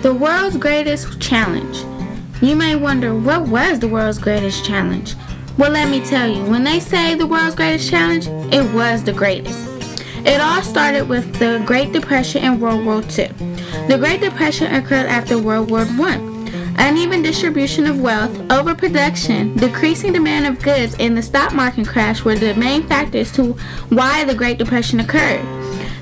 The world's greatest challenge. You may wonder, what was the world's greatest challenge? Well, let me tell you, when they say the world's greatest challenge, it was the greatest. It all started with the Great Depression and World War II. The Great Depression occurred after World War I. Uneven distribution of wealth, overproduction, decreasing demand of goods, and the stock market crash were the main factors to why the Great Depression occurred.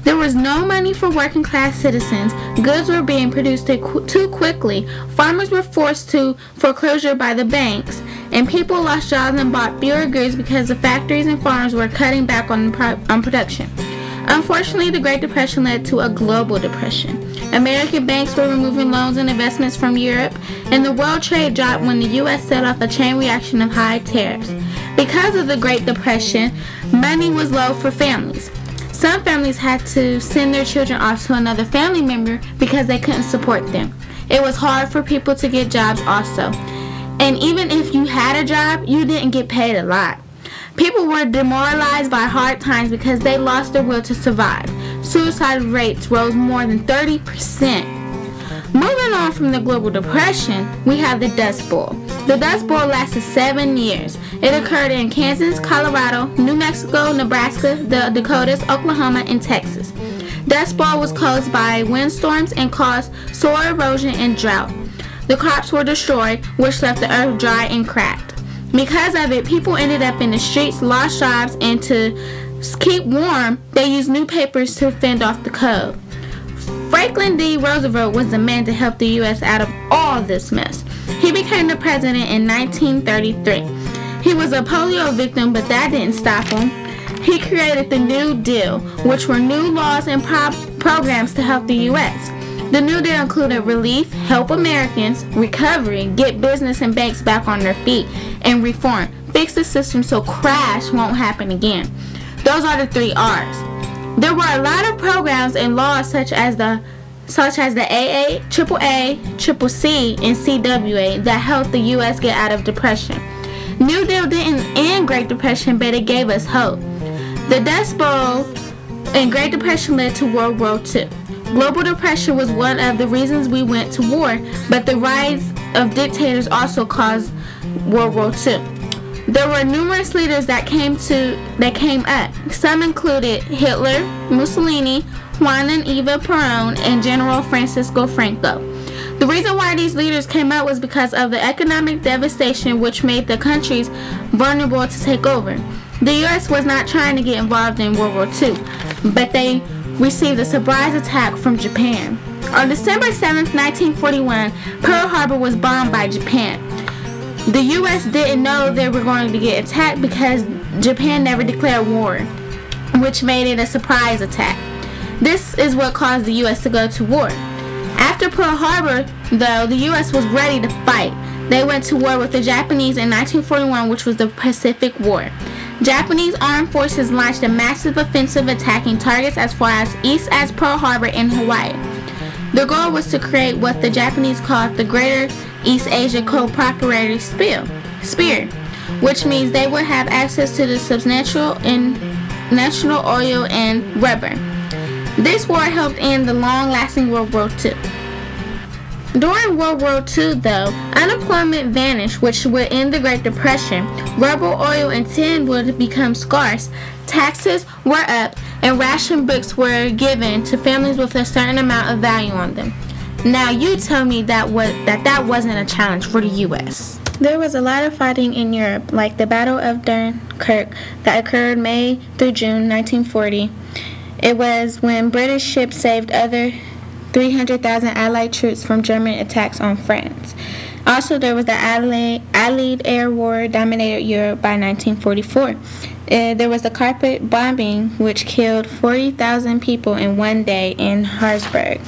There was no money for working class citizens, goods were being produced too quickly, farmers were forced to foreclosure by the banks, and people lost jobs and bought fewer goods because the factories and farms were cutting back on production. Unfortunately, the Great Depression led to a global depression. American banks were removing loans and investments from Europe, and the world trade dropped when the U.S. set off a chain reaction of high tariffs. Because of the Great Depression, money was low for families. Some families had to send their children off to another family member because they couldn't support them. It was hard for people to get jobs also. And even if you had a job, you didn't get paid a lot. People were demoralized by hard times because they lost their will to survive. Suicide rates rose more than 30%. Moving on from the global depression, we have the Dust Bowl. The Dust Bowl lasted 7 years. It occurred in Kansas, Colorado, New Mexico, Nebraska, the Dakotas, Oklahoma, and Texas. Dust Bowl was caused by windstorms and caused soil erosion and drought. The crops were destroyed, which left the earth dry and cracked. Because of it, people ended up in the streets, lost jobs, and to keep warm, they used newspapers to fend off the cold. Franklin D. Roosevelt was the man to help the U.S. out of all this mess. He became the president in 1933. He was a polio victim, but that didn't stop him. He created the New Deal, which were new laws and programs to help the U.S. The New Deal included relief, help Americans, recovery, get business and banks back on their feet, and reform. Fix the system so crash won't happen again. Those are the 3 R's. There were a lot of programs and laws such as the AA, AAA, CCC, and CWA that helped the U.S. get out of depression. New Deal didn't end Great Depression, but it gave us hope. The Dust Bowl and Great Depression led to World War II. Global depression was one of the reasons we went to war, but the rise of dictators also caused World War II. There were numerous leaders that came up. Some included Hitler, Mussolini, Juan and Eva Perón, and General Francisco Franco. The reason why these leaders came up was because of the economic devastation which made the countries vulnerable to take over. The U.S. was not trying to get involved in World War II, but they received a surprise attack from Japan. On December 7, 1941, Pearl Harbor was bombed by Japan. The U.S. didn't know they were going to get attacked because Japan never declared war, which made it a surprise attack. This is what caused the U.S. to go to war. After Pearl Harbor, though, the U.S. was ready to fight. They went to war with the Japanese in 1941, which was the Pacific War. Japanese armed forces launched a massive offensive attacking targets as far as east as Pearl Harbor and Hawaii. The goal was to create what the Japanese called the Greater East Asia Co-Prosperity Sphere, which means they would have access to the substantial and national oil and rubber. This war helped end the long-lasting World War II. During World War II, though, unemployment vanished, which would end the Great Depression. Rubber, oil, and tin would become scarce. Taxes were up, and ration books were given to families with a certain amount of value on them. Now, you tell me that wasn't a challenge for the U.S. There was a lot of fighting in Europe, like the Battle of Dunkirk that occurred May through June 1940. It was when British ships saved other 300,000 Allied troops from German attacks on France. Also, there was the Allied Air War dominated Europe by 1944. There was the carpet bombing, which killed 40,000 people in one day in Harrisburg.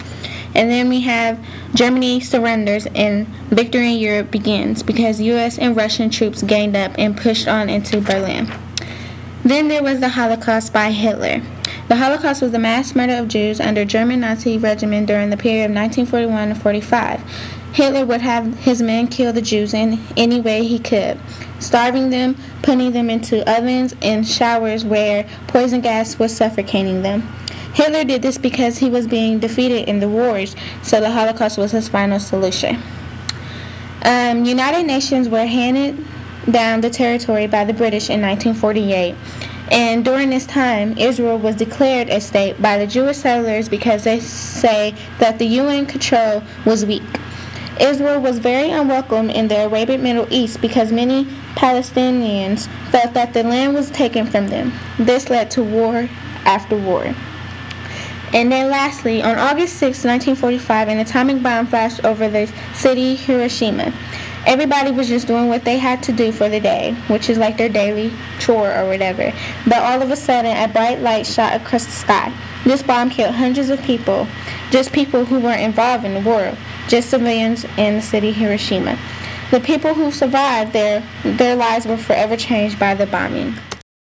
And then we have Germany surrenders and victory in Europe begins because U.S. and Russian troops gained up and pushed on into Berlin. Then there was the Holocaust by Hitler. The Holocaust was the mass murder of Jews under German Nazi regime during the period of 1941 to 45. Hitler would have his men kill the Jews in any way he could, starving them, putting them into ovens and showers where poison gas was suffocating them. Hitler did this because he was being defeated in the wars, so the Holocaust was his final solution. United Nations were handed down the territory by the British in 1948, and during this time, Israel was declared a state by the Jewish settlers because they say that the UN control was weak. Israel was very unwelcome in the Arabian Middle East because many Palestinians felt that the land was taken from them. This led to war after war. And then lastly, on August 6, 1945, an atomic bomb flashed over the city Hiroshima. Everybody was just doing what they had to do for the day, which is like their daily chore or whatever. But all of a sudden, a bright light shot across the sky. This bomb killed hundreds of people, just people who weren't involved in the war, just civilians in the city Hiroshima. The people who survived their lives were forever changed by the bombing.